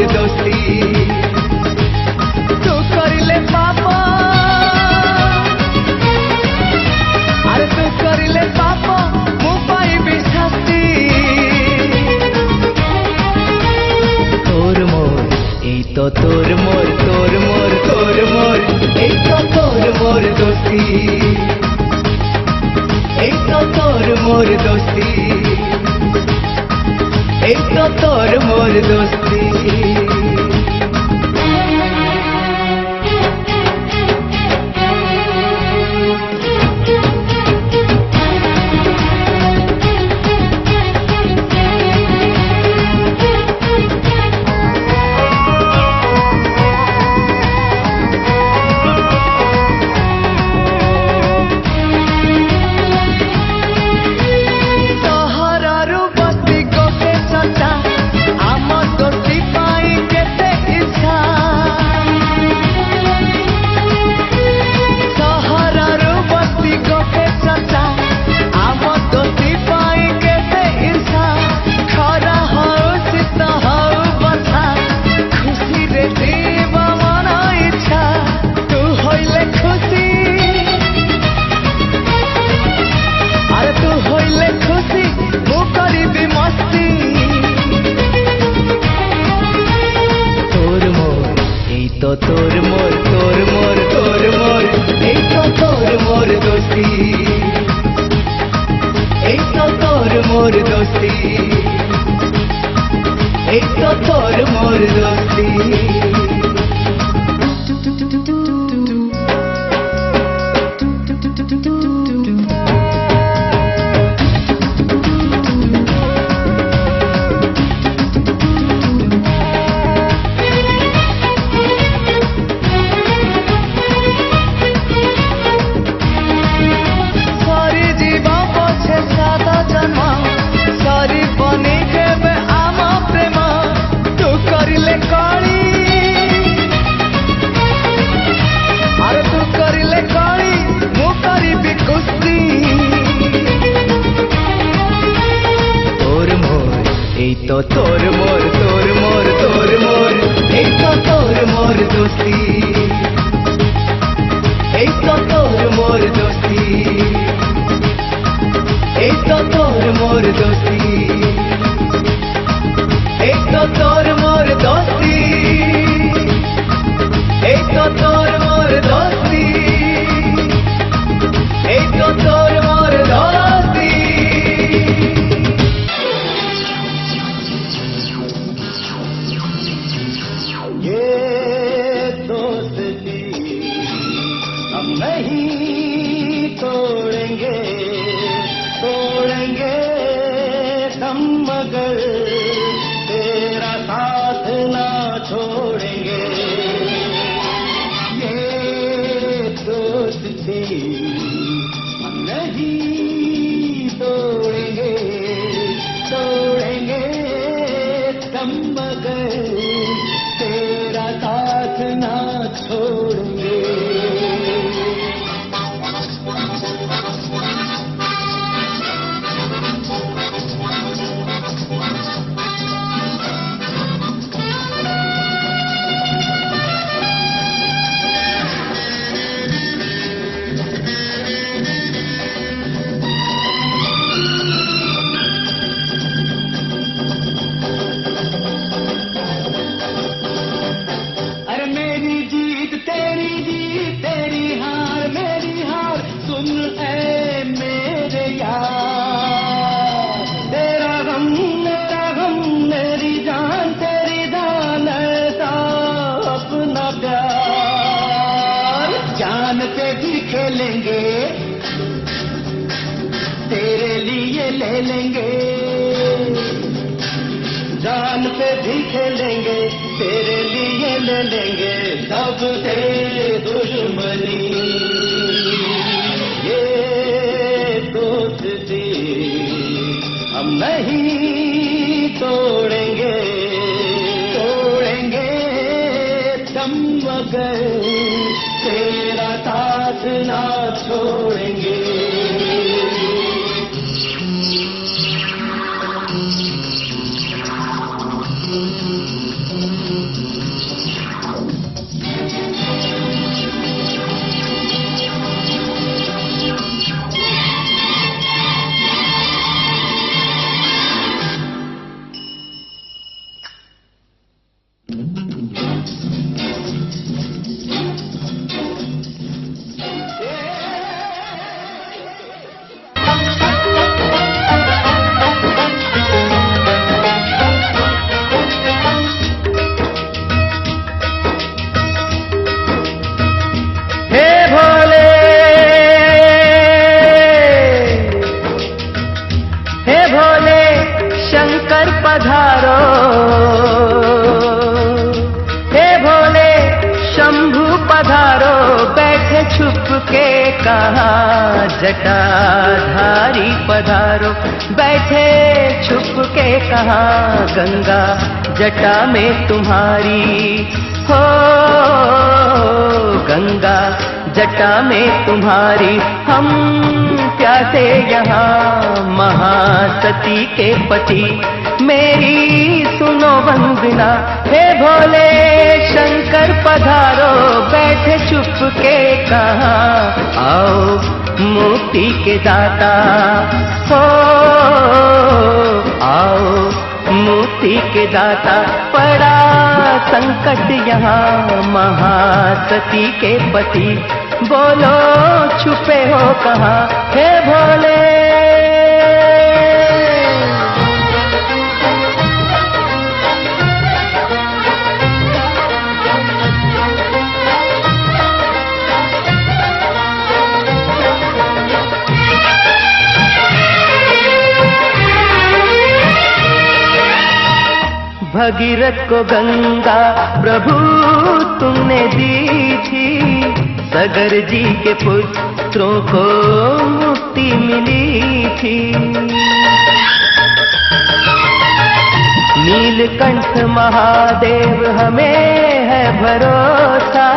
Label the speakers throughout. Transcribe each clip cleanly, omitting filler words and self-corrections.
Speaker 1: दोस्ती तू करिले पापा अरे तू करिले पापा मु पाइबी शास्ति तोर मोर एई तो तोर मोर तोर मोर तोर मोर एई तो तोर मोर दोस्ती एई तो तोर मोर दोस्ती एक तो तोर मोर दोस्ती तो तोर मोर तोर मोर तोर मोर एक तो तोर मोर दोस्ती एक तो तोर मोर दोस्ती एक तो तोर मोर दोस्ती तो तोर मोर तोर मोर तोर मोर एक तो तोर मोर दोस्ती एक तो तोर मोर दोस्ती एक तो तोर मोर दोस्ती एक तो तोर मोर दोस्ती एक तो तोर मोर दोस्ती एक तो तोर मोर दोस्ती
Speaker 2: नहीं तोड़ेंगे तोड़ेंगे हम मगर तेरा साथ ना छोड़ेंगे ये दोस्ती हम नहीं तोड़ेंगे तोड़ेंगे हम मगर तेरा साथ ना छोड़ेंगे जान पे भी खेलेंगे तेरे लिए ले लेंगे जान पे भी खेलेंगे तेरे लिए ले लेंगे सबसे दुश्मनी ये दोस्ती हम नहीं तोड़ेंगे तोड़ेंगे तुम मगर तेरा साथ ना छोड़ेंगे
Speaker 1: छुप के कहाँ जटाधारी पधारो, बैठे छुप के कहाँ गंगा जटा में तुम्हारी हो, गंगा जटा में तुम्हारी। हम प्यासे यहाँ महासती के पति, मेरी सुनो वंदना, हे भोले शंकर पधारो, बैठे चुप के कहाँ, आओ मुक्ति के दाता हो, आओ मुक्ति के दाता। पड़ा संकट यहाँ महासती के पति, बोलो छुपे हो कहाँ, हे भोले। भगीरथ को गंगा प्रभु तुमने दी थी, सगर जी के पुत्रों को मुक्ति मिली थी। नीलकंठ महादेव हमें है भरोसा,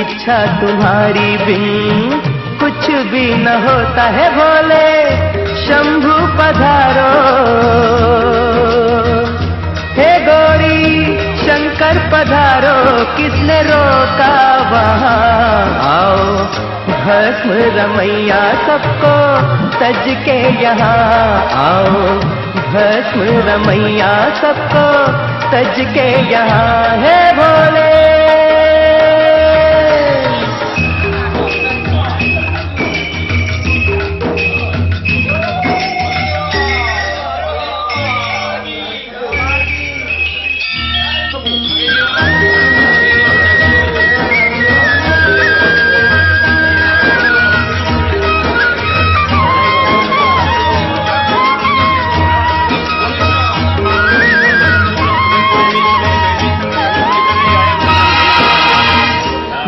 Speaker 1: इच्छा तुम्हारी बिन कुछ भी न होता है, भोले शंभु पधारो, हे गौरी शंकर पधारो, किसने रोका वहाँ, आओ भस्म रमैया सबको सज के यहाँ, आओ भस्म रमैया सबको सज के यहाँ, हे भोले।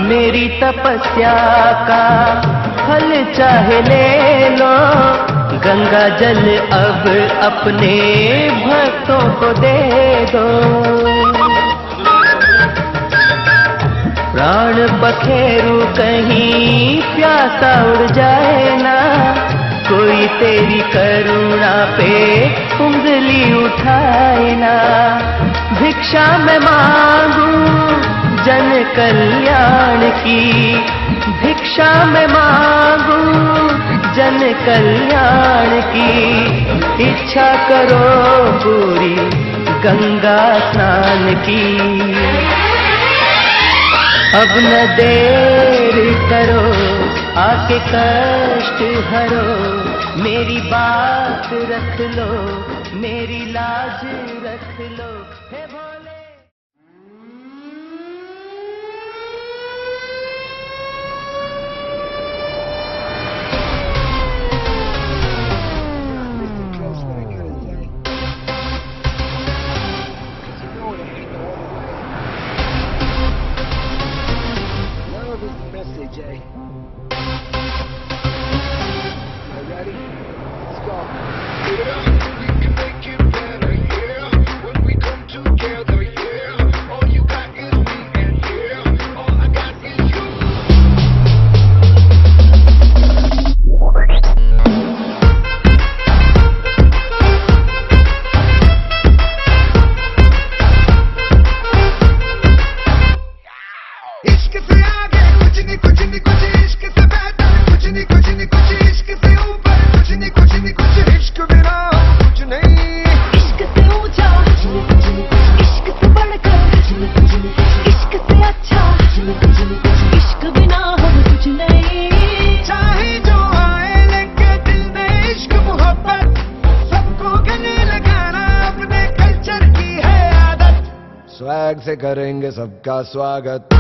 Speaker 1: मेरी तपस्या का फल चाहे ले लो, गंगा जल अब अपने भक्तों को दे दो। प्राण बखेरू कहीं प्यासा उड़ जाए ना, कोई तेरी करुणा पे उंगली उठाए ना। भिक्षा मैं मांगू जन कल्याण की, भिक्षा मैं मांगू जन कल्याण की, इच्छा करो पूरी गंगा स्नान की। अब न देर करो आके कष्ट हरो, मेरी बात रख लो, मेरी लाज रख लो, हे भोले।
Speaker 3: Jay. You ready? Let's go. Yeah, we can make it better, yeah. When we come together, yeah. All you got is me, and yeah, all I got is you. इश्क से आगे कुछ नहीं, कुछ नहीं, कुछ इश्क से बेहतर कुछ नहीं, कुछ नहीं, कुछ इश्क से ऊपर कुछ नहीं, कुछ नहीं, कुछ इश्क बिना कुछ नहीं। इश्क से ऊंचा कुछ नहीं, कुछ नहीं, इश्क से बढ़कर कुछ नहीं, कुछ नहीं, इश्क से अच्छा कुछ नहीं, कुछ नहीं, कुछ इश्क बिना हम कुछ नहीं। चाहे जो आए लेके दिल में इश्क मोहब्बत, सबको गले लगाना अपने कल्चर की है आदत। स्वैग से करेंगे सबका स्वागत।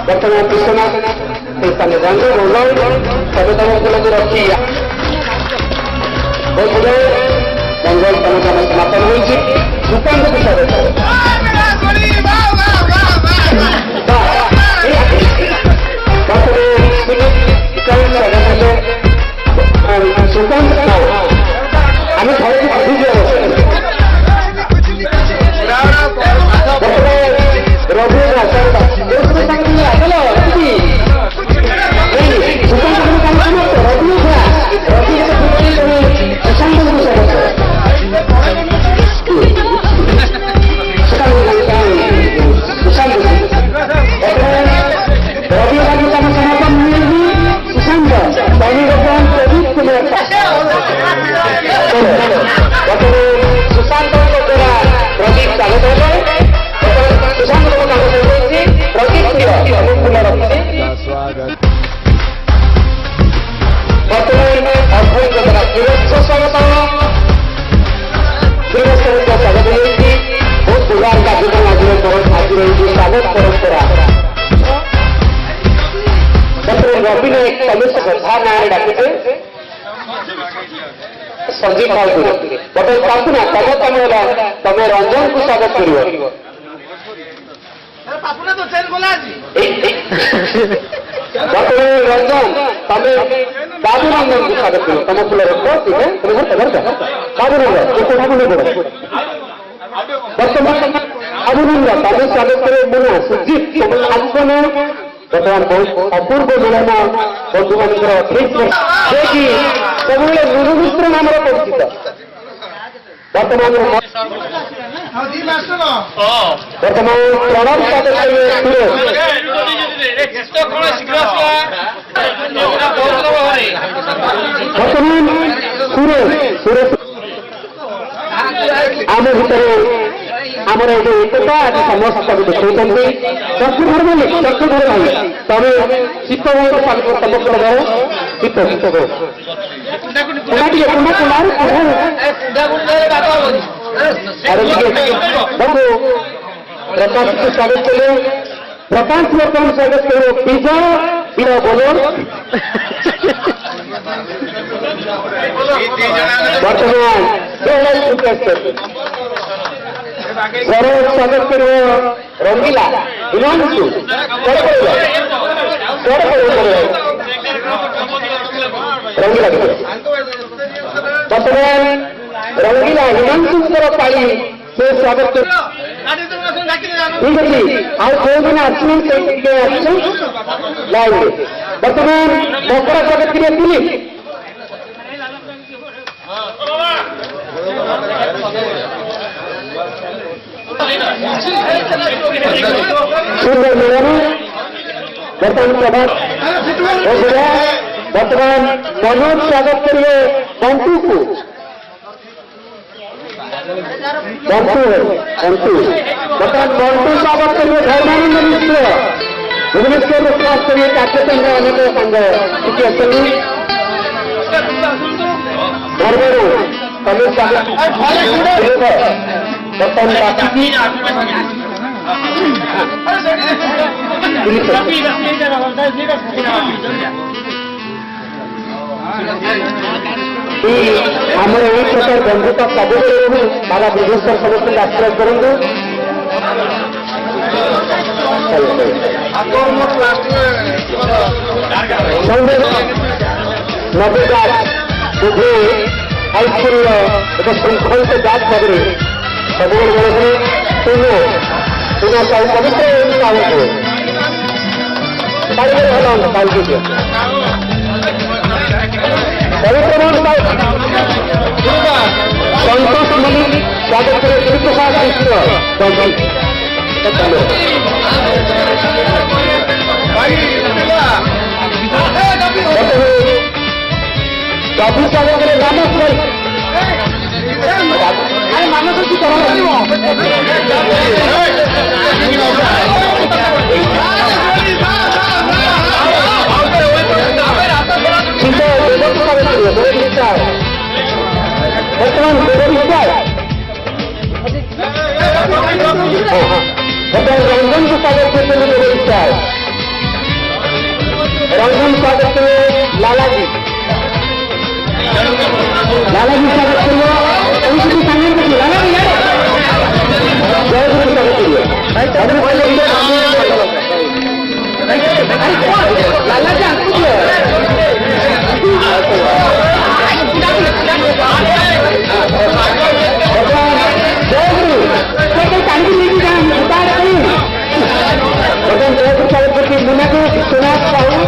Speaker 4: वर्तमान विश्वनाथ रंग रखी बहुत गुड़ाए मंगल कार्यक्रम समापन होती सुकांत सुकांत आम संजीव ठाकुर बटे पापुना तब कम है तमें रंजन को स्वागत कर रंजन तमें बाबू रंजन को स्वागत कर तुम फूल रखो ठीक है बाबू रंजन वर्तमान बाबू रंजन तमें स्वागत करे मुना सुजीत तुम आसने बर्तमान बहुत अपूर्व मिलन बंधु मान ठीक सब गुरुमित्र नाम परिचित वर्तमान प्रणव सुरेश आम भितर आमर ये एकता आज समस्त देखते चक्षुधर बोली चक्षुधर भाई तमें शीत समस्त शीत प्रकाश को स्वागत करो प्रकाश को स्वागत करो पिज्जा बिना बोलो वर्तमान सरल स्वागत करो रंगीला हिमांशु रंगीला वर्तमान रंगीला हिमांशु पाई से स्वागत कर ठीक अच्छी आज कोई दिन आसने लाइए वर्तमान मकड़ा स्वागत करिए दिलीप सुंदर मिलन वर्तमान प्रभात वर्तमान मनोज स्वागत करिए बंटू को बंटू वर्तमान बंटू स्वागत करिए धर्मानंद मिश्र भुवनेश्वर खास करिए कार्यक्रम अनेक संघ किसी असल धर्मरू तमिल स्वागत आमर एक प्रकार बंधुता सब सारा विदेश समस्त आश्रय करूँ ନବୀଦାସ ବୁଦ୍ଧି ହାଇସ୍କୁଲର ଏକ ଶୃଙ୍ଖଳିତ ଜାତ ଭାବରେ ସବୁବେଳେ ବେଳକୁ ଶୂନ୍ୟ ଶୂନ୍ୟ ସାହୁ ପବିତ୍ର ସାହୁକୁ ପାଣିରେ ଭଲ ପାଇକି ପବିତ୍ର ସନ୍ତୋଷ ମଲ୍ଲିକ ସ୍ୱାଗତ କରି ଶ୍ରୀପ୍ରସାଦ ମିଶ୍ର ବାବୁ ସ୍ୱାଗତରେ ମାନସ ଭାଇ ମାନସ କି ବର୍ତ୍ତମାନ ରଞ୍ଜନ को स्वागत करते हुए रंजन स्वागत करिए लाला जी स्वागत करिए लाला जी जय गुरु स्वागत करिए लाला जी मुना को सुना पाऊँ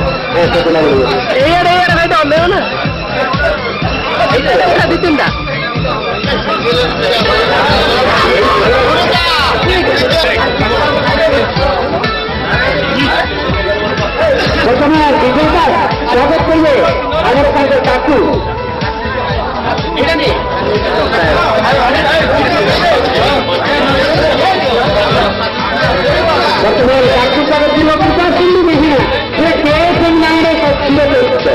Speaker 4: ବର୍ତ୍ତମାନ ବିଜୟ ସ୍ୱାଗତ କରିବେ ଆମର ତାଙ୍କ ତାକୁ ବର୍ତ୍ତମାନ ତାକୁ ସ୍ୱାଗତ କରିବା ପୂର୍ବ ଶୁଣିଲୁ ନାହିଁ ସେ କେଏଫ ନାଁରେ କ୍ଷୀର ଦେଉଛ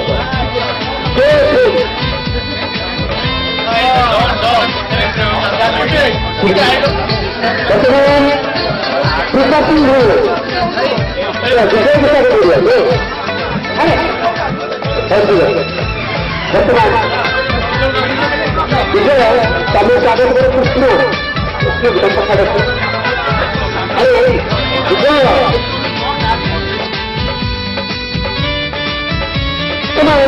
Speaker 4: ବର୍ତ୍ତମାନ କୃପା ସିଂହ ବିଜୟ ସ୍ୱାଗତ କରିବା ବର୍ତ୍ତମାନ ବିଜୟ ତମେ ସ୍ୱାଗତ କର କୃଷ୍ଣ କଥା ଦେଖ ଆରେ ବିଜୟ তোমার